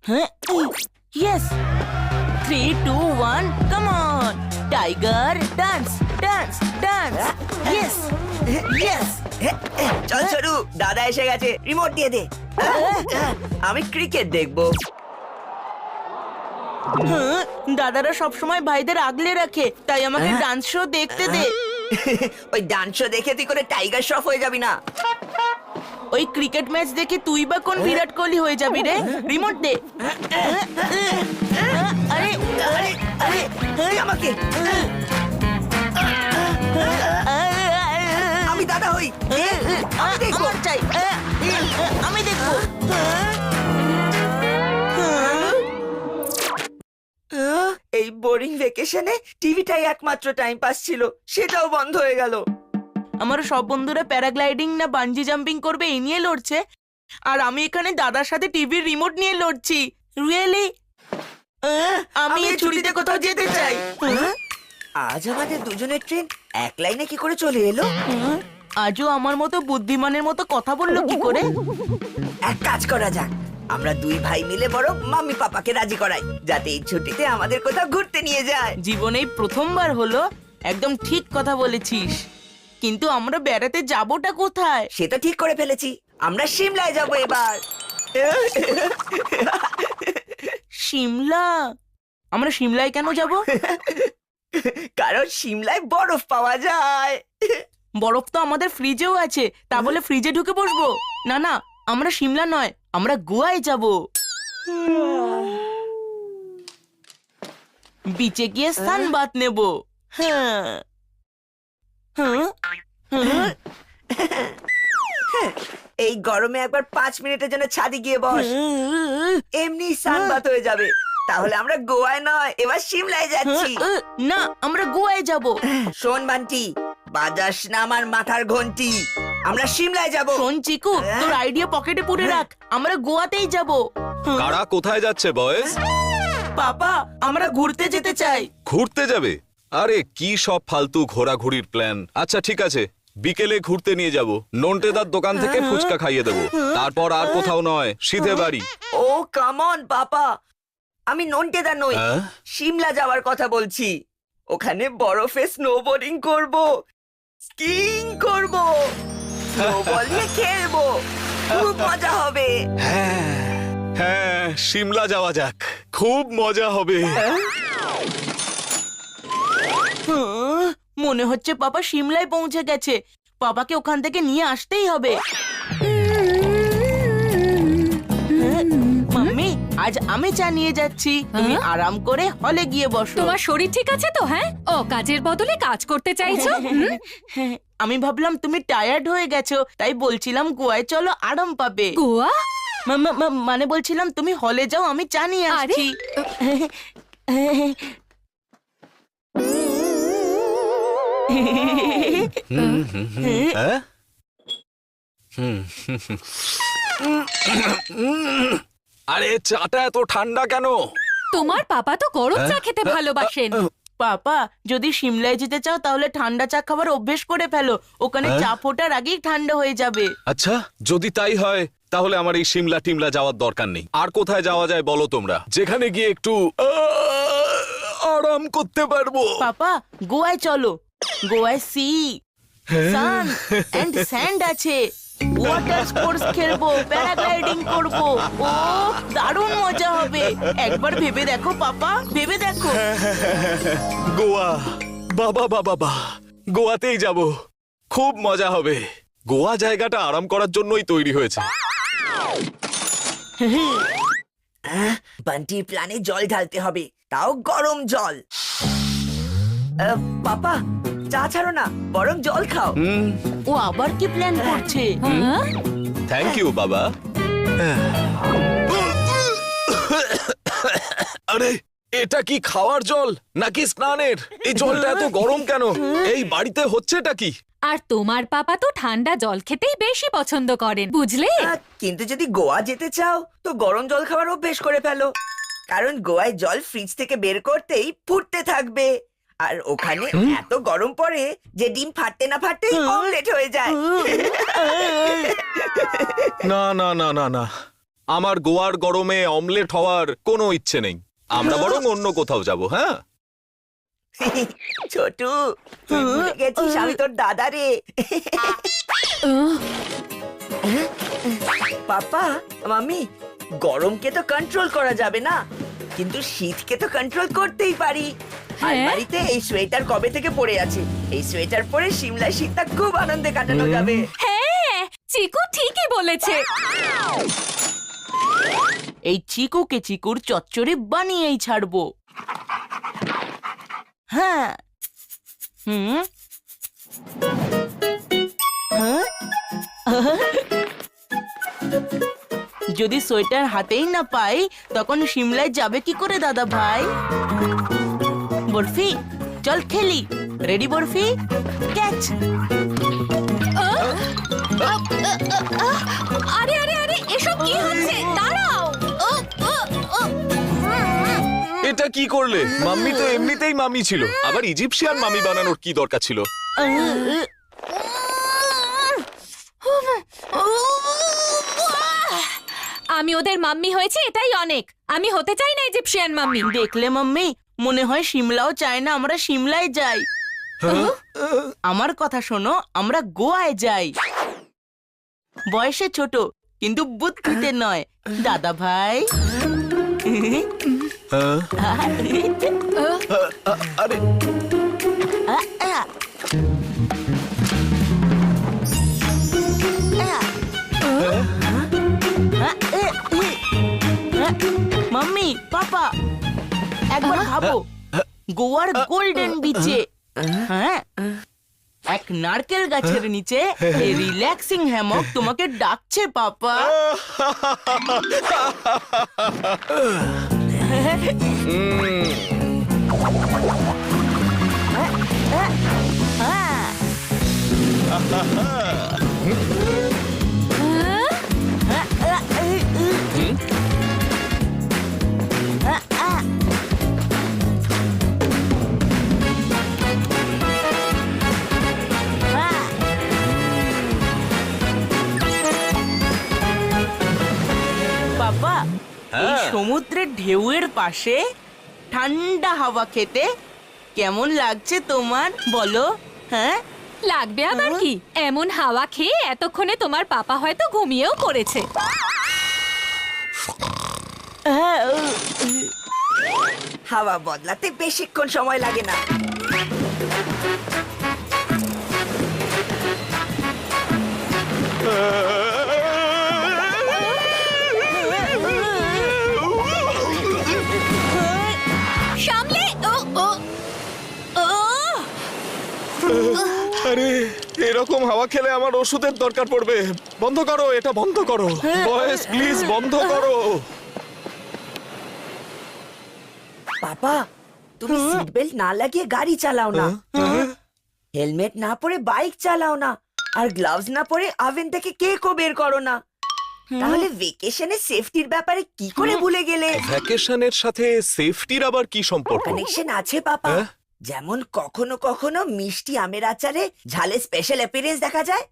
Yes. 3, 2, 1. Come on. Tiger, dance, dance, dance. Yes. Yes. চল ছোটু, দাদা এসে গেছে, রিমোট দিয়ে দে। আমি ক্রিকেট দেখবো। দাদারা সবসময় ভাইদের আগলে রাখে, তাই আমাকে ডান্স শো দেখতে দে। ওই ডান্স শো দেখে তুই করে টাইগার শ্রফ হয়ে যাবি না। ওই ক্রিকেট ম্যাচ দেখে তুই বা কোন বিরাট কোহলি হয়ে যাবি রে। রিমোট দে। আরে আরে আরে তুই আমাকে, আমি দাদা হই, আমি দেখবো। আমার চাই, আমি দেখবো। এই বোরিং ভেকেশনে টিভিটাই একমাত্র টাইম পাস ছিল, সেটাও বন্ধ হয়ে গেল। আমার সব বন্ধুরা প্যারাগ্লাইডিং না বানজি জাম্পিং করবে এই নিয়ে লড়ছে, আর আমি এখানে দাদার সাথে টিভির রিমোট নিয়ে লড়ছি। রিয়েলি? আমি এই ছুটিতে কোথাও যেতে চাই। আজ আমাদের দুজনের ট্রেন এক লাইনে কি করে চলে এলো? আজও আমার মতো বুদ্ধিমানের মতো কথা বললো কি করে? এক কাজ করা যাক, আমরা দুই ভাই মিলে বরং মাম্মি পাপাকে রাজি করাই, যাতে এই ছুটিতে আমাদের কোথাও ঘুরতে নিয়ে যায়। জীবনেই প্রথমবার হলো। একদম ঠিক কথা বলেছিস, কিন্তু আমরা বেড়াতে যাবোটা কোথায়? সেটা ঠিক করে ফেলেছি, আমরা সিমলায় যাব এবার। সিমলা? আমরা সিমলায় কেন যাব? কারণ সিমলায় বরফ পাওয়া যায়। বরফ তো আমাদের ফ্রিজেও আছে, তা বলে ফ্রিজে ঢুকে বসবো? না না, আমরা সিমলা নয়, আমরা গোয়ায় যাব। বিচে গিয়ে সানবাথ নেব। হ্যাঁ হ্যাঁ, এই গরমে একবার 5 মিনিটের জন্য ছাদে গিয়ে বস, এমনি সানবাত হয়ে যাবে। তাহলে আমরা গোয়ায় নয়, এবার সিমলায় যাচ্ছি। না, আমরা গোয়ায় যাব। শোন বান্টি, বাজাস না আমার মাথার ঘন্টি, আমরা সিমলায় যাব। শোন চিকু, তোর আইডিয়া পকেটে পুরে রাখ, আমরা গোয়াতেই যাব। কারা কোথায় যাচ্ছে বয়েজ? পাপা, আমরা ঘুরতে যেতে চাই। ঘুরতে যাবে? আরে কি সব ফালতু ঘোরাঘুরির প্ল্যান। আচ্ছা ঠিক আছে, বিকেলে ঘুরতে নিয়ে যাব, নন্টেদার দোকান থেকে ফুচকা খাইয়ে দেবো, তারপর আর কোথাও নয়, সিধে বাড়ি। ও কাম অন পাপা, আমি নন্টেদা নই, সিমলা যাওয়ার কথা বলছি। ওখানে বরফে স্নোবোর্ডিং করব, স্কিইং করব, স্নোবল নিয়ে খেলবো, খুব মজা হবে। হ্যাঁ, সিমলা যাওয়া যাক, খুব মজা হবে। মনে হচ্ছে পাপা সিমলায় পৌঁছে গেছে। পাপাকে ওখান থেকে নিয়ে আসতেই হবে। মাম্মি, আজ আমি চা নিয়ে যাচ্ছি, তুমি আরাম করে হলে গিয়ে বসো। তোমার শরীর ঠিক আছে তো? হ্যাঁ, ও কাজের বদলে কাজ করতে চাইছো? আমি ভাবলাম তুমি টায়ার্ড হয়ে গেছো, তাই বলছিলাম গোয়ায় চলো, আরাম পাবে। গোয়া? মানে বলছিলাম তুমি হলে যাও, আমি চা নিয়ে আসছি। আরে চাটা এত ঠান্ডা কেন? তোমার পাপা তো গরম চা খেতে ভালোবাসেন। পাপা, যদি সিমলায় যেতে চাও তাহলে ঠান্ডা চা খাবার অভ্যেস করে ফেলো, ওখানে চা ফোটার আগেই ঠান্ডা হয়ে যাবে। আচ্ছা, যদি তাই হয় তাহলে আমার এই সিমলা টিমলা যাওয়ার দরকার নেই। আর কোথায় যাওয়া যায় বলো তোমরা, যেখানে গিয়ে একটু আরাম করতে পারবো? পাপা, গোয়ায় চলো। গোয়ায় সি, সান এন্ড স্যান্ড আছে, ওয়াটার স্পোর্টস খেলবো, প্যারাগ্লাইডিং করবো। ও দারুণ মজা হবে, একবার ভেবে দেখো পাপা, ভেবে দেখো। গোয়া, বাবা বাবা বা, গোয়াতেই যাব, খুব মজা হবে। গোয়া জায়গাটা আরাম করার জন্যই তৈরি হয়েছে। বান্টির প্ল্যানে জল ঢালতে হবে, তাও গরম জল। পাপা, চা ছাড়ো না, বরং জল খাও। ও আবার কি প্ল্যান করছে? থ্যাংক ইউ বাবা। আরে এটা কি খাওয়ার জল নাকি স্নানের? এই জলটা এত গরম কেন? এই বাড়িতে হচ্ছেটা কি? আর তোমার পাপা তো ঠান্ডা জল খেতেই বেশি পছন্দ করেন, বুঝলে? কিন্তু যদি গোয়া যেতে চাও তো গরম জল খাওয়ার অভ্যেস করে ফেলো, কারণ গোয়ায় জল ফ্রিজ থেকে বের করতেই ফুটতে থাকবে, আর ওখানে এত গরম পড়ে যে ডিম ফাটতে না ফাটতেই অমলেট হয়ে যায়। না না না না না, আমার গোয়ার গরমে অমলেট হওয়ার কোনো ইচ্ছে নেই। আমরা বরং অন্য কোথাও যাব। হ্যাঁ, ছোটু তুই ভুলে গেছিস আমি তোর দাদা রে। পাপা মাম্মি, গরমকে তো কন্ট্রোল করা যাবে না, কিন্তু শীতকে তো কন্ট্রোল করতেই পারি। আলমারিতে এই সোয়েটার কবে থেকে পড়ে আছে, এই সোয়েটার পরে সিমলায় শীতটা খুব আনন্দে কাটানো যাবে। হ্যাঁ, চিকু ঠিকই বলেছে। এই চিকুকে চিকুর চচ্চড়ি বানিয়েই ছাড়বো। হ্যাঁ। হুম। হ্যাঁ? যদি সোয়েটার হাতেই না পাই তখন সিমলায় যাবে কি করে দাদা ভাই? বরফি চল খেলি। রেডি বরফি? ক্যাচ। আরে আরে আরে, এসব কি হচ্ছে? দাঁড়াও। এটা কি করলে? মাম্মি তো এমনিতেই মামি ছিল, আবার ইজিপশিয়ান মামি বানানোর কি দরকার ছিল? আমি ওদের মাম্মি হয়েছে, এটাই অনেক। আমি হতে চাই না ইজিপশিয়ান মাম্মি। দেখলে মাম্মি, মনে হয় সিমলাও চায় না আমরা সিমলায় যাই। আমার কথা শোনো, আমরা গোয়ায় যাই। বয়সে ছোট কিন্তু বুদ্ধিতে নয় দাদা ভাই। আরে মাম্মি পাপা একবার ভাবো, গোয়ার গোল্ডেন বিচে, হ্যাঁ, এক নারকেল গাছের নিচে রিল্যাক্সিং হ্যামক তোমাকে ডাকছে পাপা। বাবা, এই সমুদ্রের ঢেউয়ের পাশে ঠান্ডা হাওয়া খেতে কেমন লাগছে তোমার বলো? হ্যাঁ, লাগবে আবার কি? এমন হাওয়া খেয়ে এতক্ষণে তোমার পাপা হয়তো ঘুমিয়েও পড়েছে। হাওয়া বদলাতে বেশিক্ষণ সময় লাগে না। সামলে। আরে, এরকম হাওয়া খেলে আমার ওষুধের দরকার পড়বে। বন্ধ করো, এটা বন্ধ করো। বয়েস প্লিজ বন্ধ করো। পাপা, তুমি সিট বেল্ট না লাগিয়ে গাড়ি চালাও না, হেলমেট না পরে বাইক চালাও না, আর গ্লাভস না পরে ওভেন থেকে কেকও বের করো না। তাহলে ভেকেশনে সেফটির ব্যাপারে কি করে ভুলে গেলে? ভ্যাকেশনের সাথে সেফটির আবার কি সম্পর্ক? কানেকশন আছে পাপা। যেমন কখনো কখনো মিষ্টি আমের আচারে ঝালের স্পেশাল অ্যাপিয়ারেন্স দেখা যায়,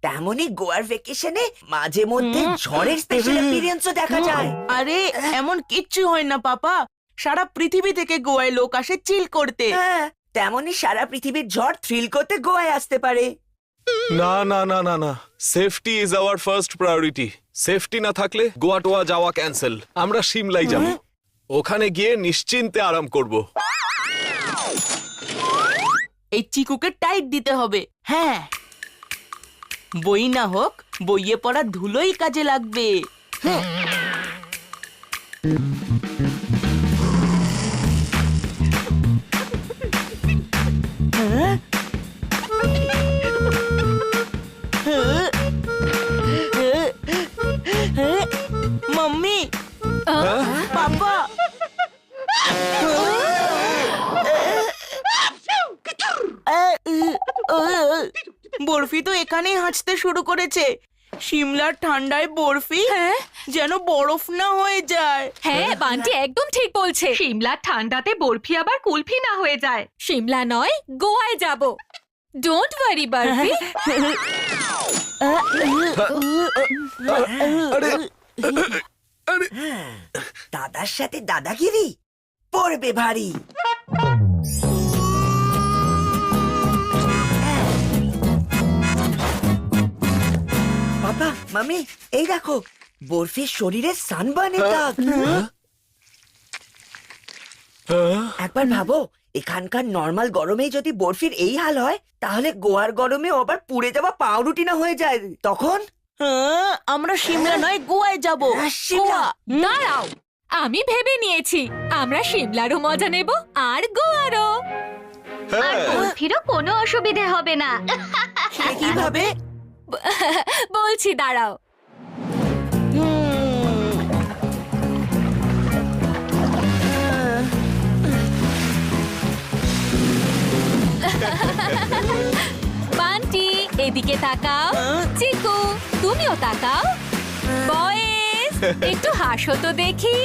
তেমনই গোয়ার ভেকেশনে মাঝে মধ্যে ঝড়ের স্পেশাল অ্যাপিয়ারেন্সও দেখা যায়। আরে এমন কিচ্ছু হয় না পাপা, সারা পৃথিবী থেকে গোয়ায় লোক আসে চিল করতে। হ্যাঁ, তেমনই সারা পৃথিবীর ঝড় থ্রিল করতে গোয়ায় আসতে পারে। না না না না না, safety is our first priority. Safety না থাকলে গোয়া টোয়া যাওয়া ক্যান্সেল। আমরা সিমলাই যাব, ওখানে গিয়ে নিশ্চিন্তে আরাম করব। এই চিকুকে টাইট দিতে হবে। হ্যাঁ, বই না হোক, বইয়ে পড়া ধুলোই কাজে লাগবে। মাম্মি, পাপা, বরফি তো এখানেই হাঁচতে শুরু করেছে। সিমলার ঠান্ডায় বরফি যেন বরফ না হয়ে যায়। হ্যাঁ, বান্টি একদম ঠিক বলছে। সিমলার ঠান্ডাতে বরফি আবার কুলফি না হয়ে যায়। সিমলা নয়, গোয়ায় যাব। Don't worry barfi. আরে দাদার সাথে দাদাগিরি পড়বে ভারী। পাপা মামি এই দেখো বরফির শরীরে সানবার্নের দাগ। একবার ভাবো এখানকার নর্মাল গরমেই যদি বরফির এই হাল হয় তাহলে গোয়ার গরমে আবার পুড়ে যাওয়া পাউরুটি না হয়ে যায় তখন। আমরা সিমলা নয় গোয়ায় যাব। সিমলা? গোয়া। দাঁড়াও, আমি ভেবে নিয়েছি আমরা সিমলারও মজা নেব আর গোয়ারও। হ্যাঁ বরফিরও কোনো অসুবিধে হবে না। কিভাবে? বলছি দাঁড়াও। বান্টি এদিকে তাকাও, চিকু তুমিও তাকাও। বয়েস একটু হাসো তো দেখি।